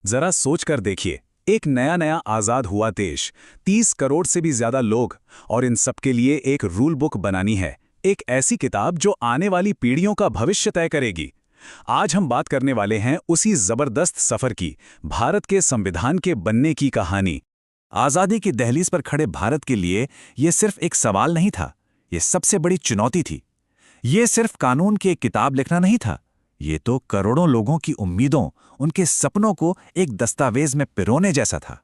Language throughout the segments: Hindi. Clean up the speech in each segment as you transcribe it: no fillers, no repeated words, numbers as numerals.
जरा सोच कर देखिए, एक नया नया आजाद हुआ देश, 30 करोड़ से भी ज्यादा लोग, और इन सब के लिए एक रूल बुक बनानी है, एक ऐसी किताब जो आने वाली पीढ़ियों का भविष्य तय करेगी। आज हम बात करने वाले हैं उसी जबरदस्त सफर की, भारत के संविधान के बनने की कहानी। आजादी की दहलीज पर खड़े भारत के लिए यह सिर्फ एक सवाल नहीं था, यह सबसे बड़ी चुनौती थी। ये सिर्फ कानून की एक किताब लिखना नहीं था, ये तो करोड़ों लोगों की उम्मीदों, उनके सपनों को एक दस्तावेज में पिरोने जैसा था।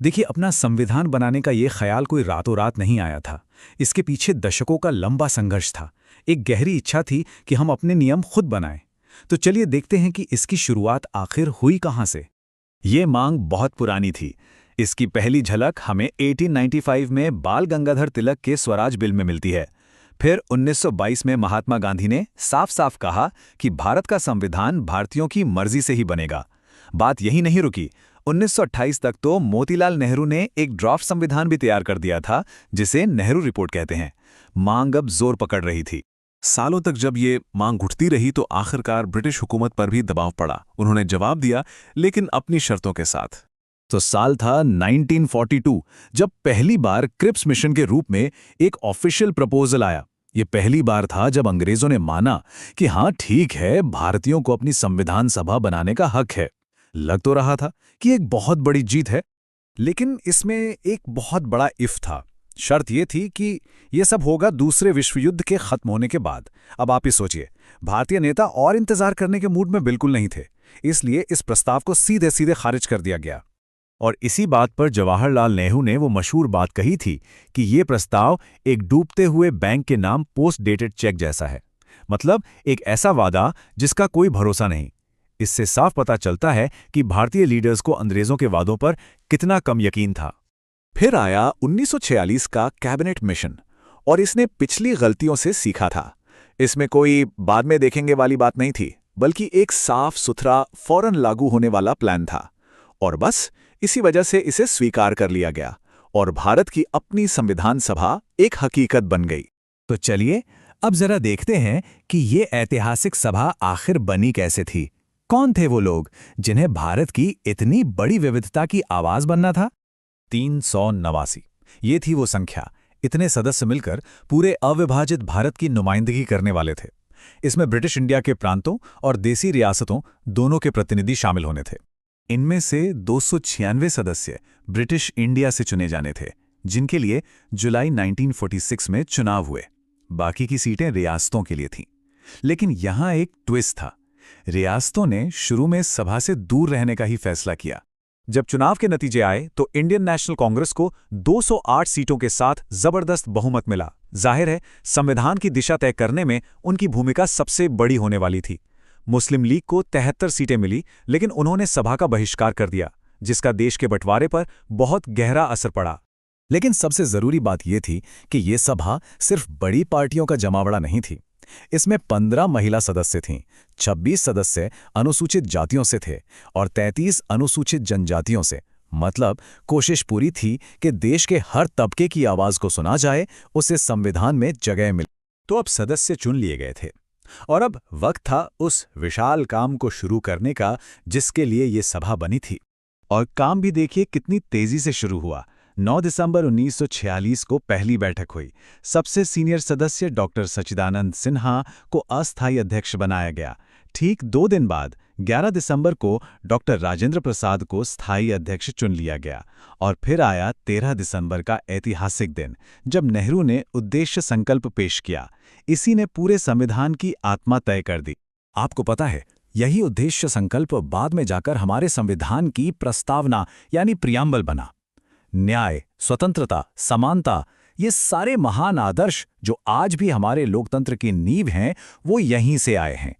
देखिए, अपना संविधान बनाने का ये ख्याल कोई रातों रात नहीं आया था। इसके पीछे दशकों का लंबा संघर्ष था। एक गहरी इच्छा थी कि हम अपने नियम खुद बनाएं। तो चलिए देखते हैं कि इसकी शुरुआत आखिर हुई कहां से। ये मांग बहुत पुरानी थी। इसकी पहली झलक हमें 1895 में बाल गंगाधर तिलक के स्वराज बिल में मिलती है। फिर 1922 में महात्मा गांधी ने साफ साफ कहा कि भारत का संविधान भारतीयों की मर्जी से ही बनेगा। बात यही नहीं रुकी। 1928 तक तो मोतीलाल नेहरू ने एक ड्राफ्ट संविधान भी तैयार कर दिया था, जिसे नेहरू रिपोर्ट कहते हैं। मांग अब जोर पकड़ रही थी। सालों तक जब ये मांग घुटती रही तो आखिरकार ब्रिटिश हुकूमत पर भी दबाव पड़ा। उन्होंने जवाब दिया, लेकिन अपनी शर्तों के साथ। तो साल था 1942, जब पहली बार क्रिप्स मिशन के रूप में एक ऑफिशियल प्रपोजल आया। ये पहली बार था जब अंग्रेजों ने माना कि हाँ ठीक है, भारतीयों को अपनी संविधान सभा बनाने का हक है। लग तो रहा था कि एक बहुत बड़ी जीत है, लेकिन इसमें एक बहुत बड़ा इफ था। शर्त यह थी कि यह सब होगा दूसरे विश्व युद्ध के खत्म होने के बाद। अब आप ही सोचिए, भारतीय नेता और इंतजार करने के मूड में बिल्कुल नहीं थे, इसलिए इस प्रस्ताव को सीधे सीधे खारिज कर दिया गया। और इसी बात पर जवाहरलाल नेहरू ने वो मशहूर बात कही थी कि ये प्रस्ताव एक डूबते हुए बैंक के नाम पोस्ट डेटेड चेक जैसा है। मतलब एक ऐसा वादा जिसका कोई भरोसा नहीं। इससे साफ पता चलता है कि भारतीय लीडर्स को अंग्रेजों के वादों पर कितना कम यकीन था। फिर आया 1946 का कैबिनेट मिशन, और इसने पिछली गलतियों से सीखा था। इसमें कोई बाद में देखेंगे वाली बात नहीं थी, बल्कि एक साफ सुथरा फौरन लागू होने वाला प्लान था। और बस इसी वजह से इसे स्वीकार कर लिया गया और भारत की अपनी संविधान सभा एक हकीकत बन गई। तो चलिए अब जरा देखते हैं कि ये ऐतिहासिक सभा आखिर बनी कैसे थी। कौन थे वो लोग जिन्हें भारत की इतनी बड़ी विविधता की आवाज बनना था? 389, ये थी वो संख्या। इतने सदस्य मिलकर पूरे अविभाजित भारत की नुमाइंदगी करने वाले थे। इसमें ब्रिटिश इंडिया के प्रांतों और देसी रियासतों दोनों के प्रतिनिधि शामिल होने थे। इनमें से 296 सदस्य ब्रिटिश इंडिया से चुने जाने थे, जिनके लिए जुलाई 1946 में चुनाव हुए। बाकी की सीटें रियासतों के लिए थीं। लेकिन यहां एक ट्विस्ट था। रियासतों ने शुरू में सभा से दूर रहने का ही फैसला किया। जब चुनाव के नतीजे आए तो इंडियन नेशनल कांग्रेस को 208 सीटों के साथ जबरदस्त बहुमत मिला। जाहिर है, संविधान की दिशा तय करने में उनकी भूमिका सबसे बड़ी होने वाली थी। मुस्लिम लीग को 73 सीटें मिली, लेकिन उन्होंने सभा का बहिष्कार कर दिया, जिसका देश के बंटवारे पर बहुत गहरा असर पड़ा। लेकिन सबसे जरूरी बात यह थी कि यह सभा सिर्फ बड़ी पार्टियों का जमावड़ा नहीं थी। इसमें 15 महिला सदस्य थीं, 26 सदस्य अनुसूचित जातियों से थे और 33 अनुसूचित जनजातियों से। मतलब कोशिश पूरी थी कि देश के हर तबके की आवाज को सुना जाए, उसे संविधान में जगह मिले। तो अब सदस्य चुन लिए गए थे और अब वक्त था उस विशाल काम को शुरू करने का जिसके लिए ये सभा बनी थी। और काम भी देखिए कितनी तेजी से शुरू हुआ। 9 दिसंबर 1946 को पहली बैठक हुई। सबसे सीनियर सदस्य डॉक्टर सच्चिदानंद सिन्हा को अस्थायी अध्यक्ष बनाया गया। ठीक 2 दिन बाद 11 दिसंबर को डॉक्टर राजेंद्र प्रसाद को स्थायी अध्यक्ष चुन लिया गया। और फिर आया 13 दिसंबर का ऐतिहासिक दिन, जब नेहरू ने उद्देश्य संकल्प पेश किया। इसी ने पूरे संविधान की आत्मा तय कर दी। आपको पता है, यही उद्देश्य संकल्प बाद में जाकर हमारे संविधान की प्रस्तावना यानी प्रियम्बल बना। न्याय, स्वतंत्रता, समानता, ये सारे महान आदर्श जो आज भी हमारे लोकतंत्र की नींव हैं, वो यहीं से आए हैं।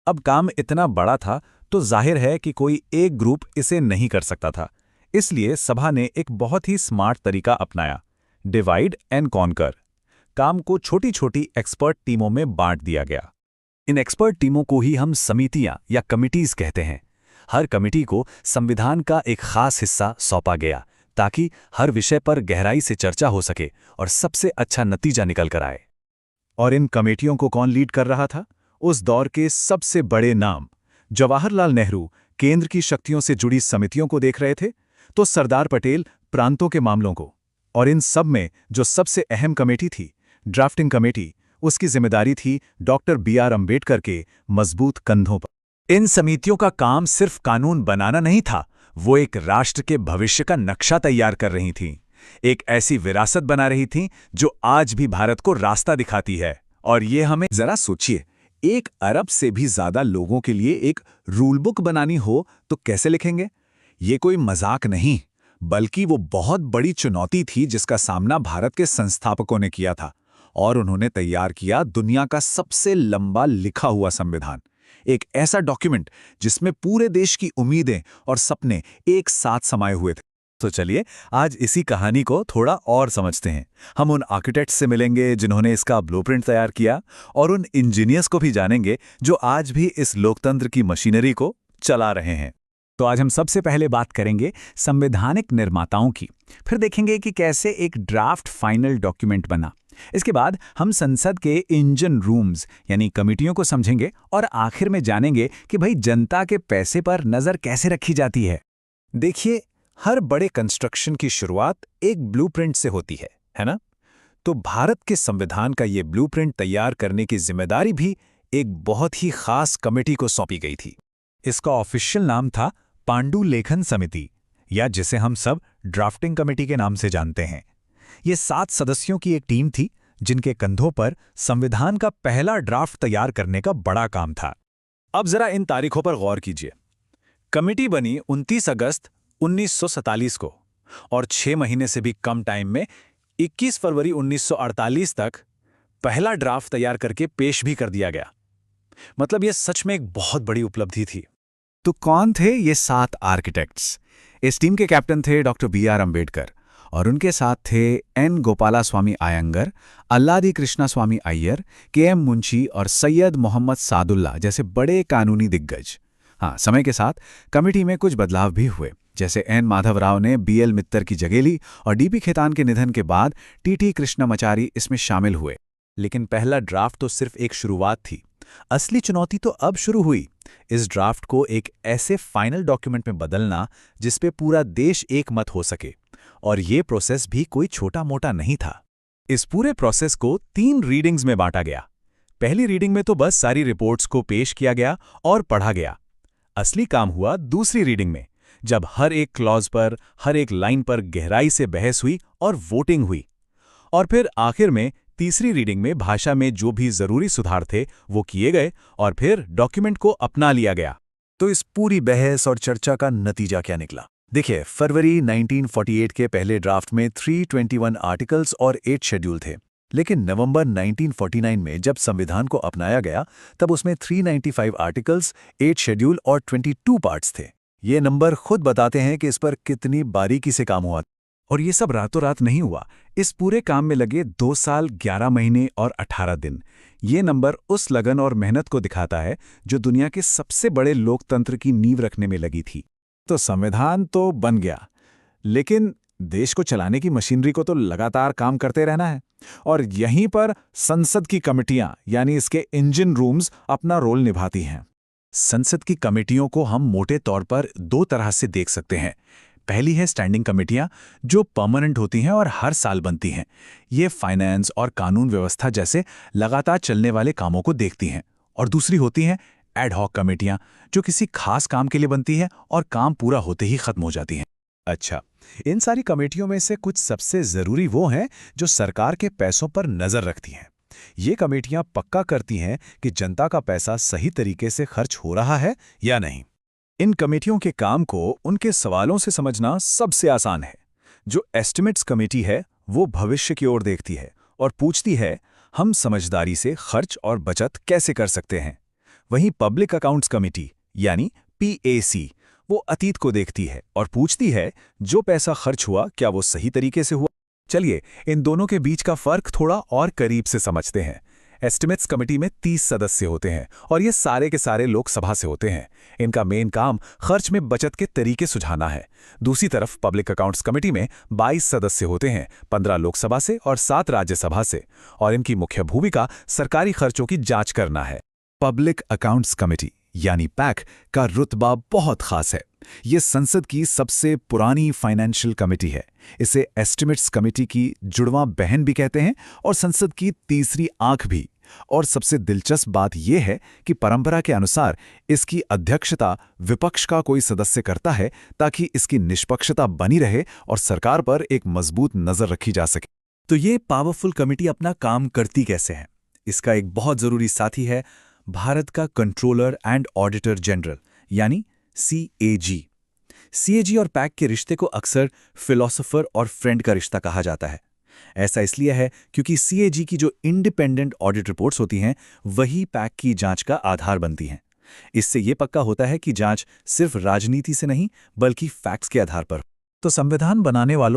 अब काम इतना बड़ा था तो जाहिर है कि कोई एक ग्रुप इसे नहीं कर सकता था। इसलिए सभा ने एक बहुत ही स्मार्ट तरीका अपनाया, डिवाइड एंड कॉन्कर। काम को छोटी छोटी एक्सपर्ट टीमों में बांट दिया गया। इन एक्सपर्ट टीमों को ही हम समितियां या कमिटीज कहते हैं। हर कमिटी को संविधान का एक खास हिस्सा सौंपा गया, ताकि हर विषय पर गहराई से चर्चा हो सके और सबसे अच्छा नतीजा निकल कर आए। और इन कमेटियों को कौन लीड कर रहा था? उस दौर के सबसे बड़े नाम, जवाहरलाल नेहरू, केंद्र की शक्तियों से जुड़ी समितियों को देख रहे थे, तो सरदार पटेल प्रांतों के मामलों को। और इन सब में जो सबसे अहम कमेटी थी, ड्राफ्टिंग कमेटी, उसकी जिम्मेदारी थी डॉक्टर B.R. अम्बेडकर के मजबूत कंधों पर। इन समितियों का काम सिर्फ कानून बनाना नहीं था, वो एक राष्ट्र के भविष्य का नक्शा तैयार कर रही थीं। एक ऐसी विरासत बना रही थीं जो आज भी भारत को रास्ता दिखाती है। और ये हमें जरा सोचिए, 1 अरब से भी ज्यादा लोगों के लिए एक रूल बुक बनानी हो तो कैसे लिखेंगे? ये कोई मजाक नहीं, बल्कि वो बहुत बड़ी चुनौती थी जिसका सामना भारत के संस्थापकों ने किया था। और उन्होंने तैयार किया दुनिया का सबसे लंबा लिखा हुआ संविधान, एक ऐसा डॉक्यूमेंट जिसमें पूरे देश की उम्मीदें और सपने एक साथ समाये हुए थे। तो चलिए आज इसी कहानी को थोड़ा और समझते हैं। हम उन आर्किटेक्ट्स से मिलेंगे जिन्होंने इसका ब्लूप्रिंट तैयार किया, और उन इंजीनियर्स को भी जानेंगे जो आज भी इस लोकतंत्र की मशीनरी को चला रहे हैं। तो आज हम सबसे पहले बात करेंगे संवैधानिक निर्माताओं की, फिर देखेंगे कि कैसे एक ड्राफ्ट फाइनल डॉक्यूमेंट बना। इसके बाद हम संसद के इंजन रूम्स यानी कमिटियों को समझेंगे, और आखिर में जानेंगे कि भाई जनता के पैसे पर नजर कैसे रखी जाती है। देखिए, हर बड़े कंस्ट्रक्शन की शुरुआत एक ब्लूप्रिंट से होती है ना? तो भारत के संविधान का ये ब्लूप्रिंट तैयार करने की जिम्मेदारी भी एक बहुत ही खास कमेटी को सौंपी गई थी। इसका ऑफिशियल नाम था पांडुलेखन समिति, या जिसे हम सब ड्राफ्टिंग कमेटी के नाम से जानते हैं। ये 7 सदस्यों की एक टीम थी जिनके कंधों पर संविधान का पहला ड्राफ्ट तैयार करने का बड़ा काम था। अब जरा इन तारीखों पर गौर कीजिए। कमेटी बनी 29 अगस्त 1947 को, और 6 महीने से भी कम टाइम में 21 फरवरी 1948 तक पहला ड्राफ्ट तैयार करके पेश भी कर दिया गया। मतलब ये सच में एक बहुत बड़ी उपलब्धि थी। तो कौन थे ये 7 आर्किटेक्ट्स? इस टीम के कैप्टन थे डॉक्टर B.R. अम्बेडकर, और उनके साथ थे N. गोपालास्वामी अयंगर, अल्लादी कृष्णास्वामी अय्यर, K.M. मुंशी और सैयद मोहम्मद सादुल्ला जैसे बड़े कानूनी दिग्गज। हाँ, समय के साथ कमेटी में कुछ बदलाव भी हुए, जैसे N. माधव राव ने B.L. मित्तर की जगह ली, और D.P. खेतान के निधन के बाद T.T. कृष्णमाचारी इसमें शामिल हुए। लेकिन पहला ड्राफ्ट तो सिर्फ एक शुरुआत थी। असली चुनौती तो अब शुरू हुई, इस ड्राफ्ट को एक ऐसे फाइनल डॉक्यूमेंट में बदलना जिसपे पूरा देश एक मत हो सके। और ये प्रोसेस भी कोई छोटा मोटा नहीं था। इस पूरे प्रोसेस को 3 रीडिंग्स में बांटा गया। पहली रीडिंग में तो बस सारी रिपोर्ट्स को पेश किया गया और पढ़ा गया। असली काम हुआ दूसरी रीडिंग में, जब हर एक क्लॉज पर, हर एक लाइन पर गहराई से बहस हुई और वोटिंग हुई। और फिर आखिर में तीसरी रीडिंग में भाषा में जो भी जरूरी सुधार थे वो किए गए, और फिर डॉक्यूमेंट को अपना लिया गया। तो इस पूरी बहस और चर्चा का नतीजा क्या निकला? देखिए, फरवरी 1948 के पहले ड्राफ्ट में 321 आर्टिकल्स और 8 शेड्यूल थे। लेकिन नवंबर 1949 में जब संविधान को अपनाया गया, तब उसमें 395 आर्टिकल्स, 8 शेड्यूल और 22 पार्ट्स थे। ये नंबर खुद बताते हैं कि इस पर कितनी बारीकी से काम हुआ। और ये सब रातों रात नहीं हुआ। इस पूरे काम में लगे 2 साल, 11 महीने और 18 दिन। ये नंबर उस लगन और मेहनत को दिखाता है जो दुनिया के सबसे बड़े लोकतंत्र की नींव रखने में लगी थी। तो संविधान तो बन गया, लेकिन देश को चलाने की मशीनरी को तो लगातार काम करते रहना है। और यहीं पर संसद की कमेटियां यानी इसके इंजन रूम्स अपना रोल निभाती हैं। संसद की कमेटियों को हम मोटे तौर पर 2 तरह से देख सकते हैं। पहली है स्टैंडिंग कमेटियां, जो परमानेंट होती हैं और हर साल बनती हैं। ये फाइनेंस और कानून व्यवस्था जैसे लगातार चलने वाले कामों को देखती हैं। और दूसरी होती हैं एड हॉक कमेटियां, जो किसी खास काम के लिए बनती है और काम पूरा होते ही खत्म हो जाती हैं। अच्छा, इन सारी कमेटियों में से कुछ सबसे जरूरी वो हैं जो सरकार के पैसों पर नजर रखती हैं। ये कमेटियां पक्का करती हैं कि जनता का पैसा सही तरीके से खर्च हो रहा है या नहीं। इन कमेटियों के काम को उनके सवालों से समझना सबसे आसान है। जो एस्टिमेट्स कमेटी है वो भविष्य की ओर देखती है और पूछती है हम समझदारी से खर्च और बचत कैसे कर सकते हैं। वहीं पब्लिक अकाउंट्स कमेटी यानी PAC वो अतीत को देखती है और पूछती है जो पैसा खर्च हुआ क्या वो सही तरीके से हुआ। चलिए इन दोनों के बीच का फर्क थोड़ा और करीब से समझते हैं। एस्टिमेट्स कमेटी में 30 सदस्य होते हैं और ये सारे के सारे लोकसभा से होते हैं। इनका मेन काम खर्च में बचत के तरीके सुझाना है। दूसरी तरफ पब्लिक अकाउंट्स कमेटी में 22 सदस्य होते हैं, 15 लोकसभा से और 7 राज्यसभा से, और इनकी मुख्य भूमिका सरकारी खर्चों की जांच करना है। पब्लिक अकाउंट्स कमेटी यानी पैक का रुतबा बहुत खास है। ये संसद की सबसे पुरानी फाइनेंशियल कमेटी है। इसे एस्टिमेट्स कमेटी की जुड़वां बहन भी कहते हैं और संसद की तीसरी आंख भी। और सबसे दिलचस्प बात यह है कि परंपरा के अनुसार इसकी अध्यक्षता विपक्ष का कोई सदस्य करता है ताकि इसकी निष्पक्षता बनी रहे और सरकार पर एक मजबूत नजर रखी जा सके। तो ये पावरफुल कमेटी अपना काम करती कैसे है? इसका एक बहुत जरूरी साथी है भारत का कंट्रोलर एंड ऑडिटर जनरल यानी CAG। CAG और पैक के रिश्ते को अक्सर फिलोसोफर और फ्रेंड का रिश्ता कहा जाता है। ऐसा इसलिए है क्योंकि CAG की जो इंडिपेंडेंट ऑडिट रिपोर्ट्स होती हैं वही पैक की जांच का आधार बनती हैं। इससे ये पक्का होता है कि जांच सिर्फ राजनीति से नहीं बल्कि फैक्ट्स के आधार पर। तो संविधान बनाने वालों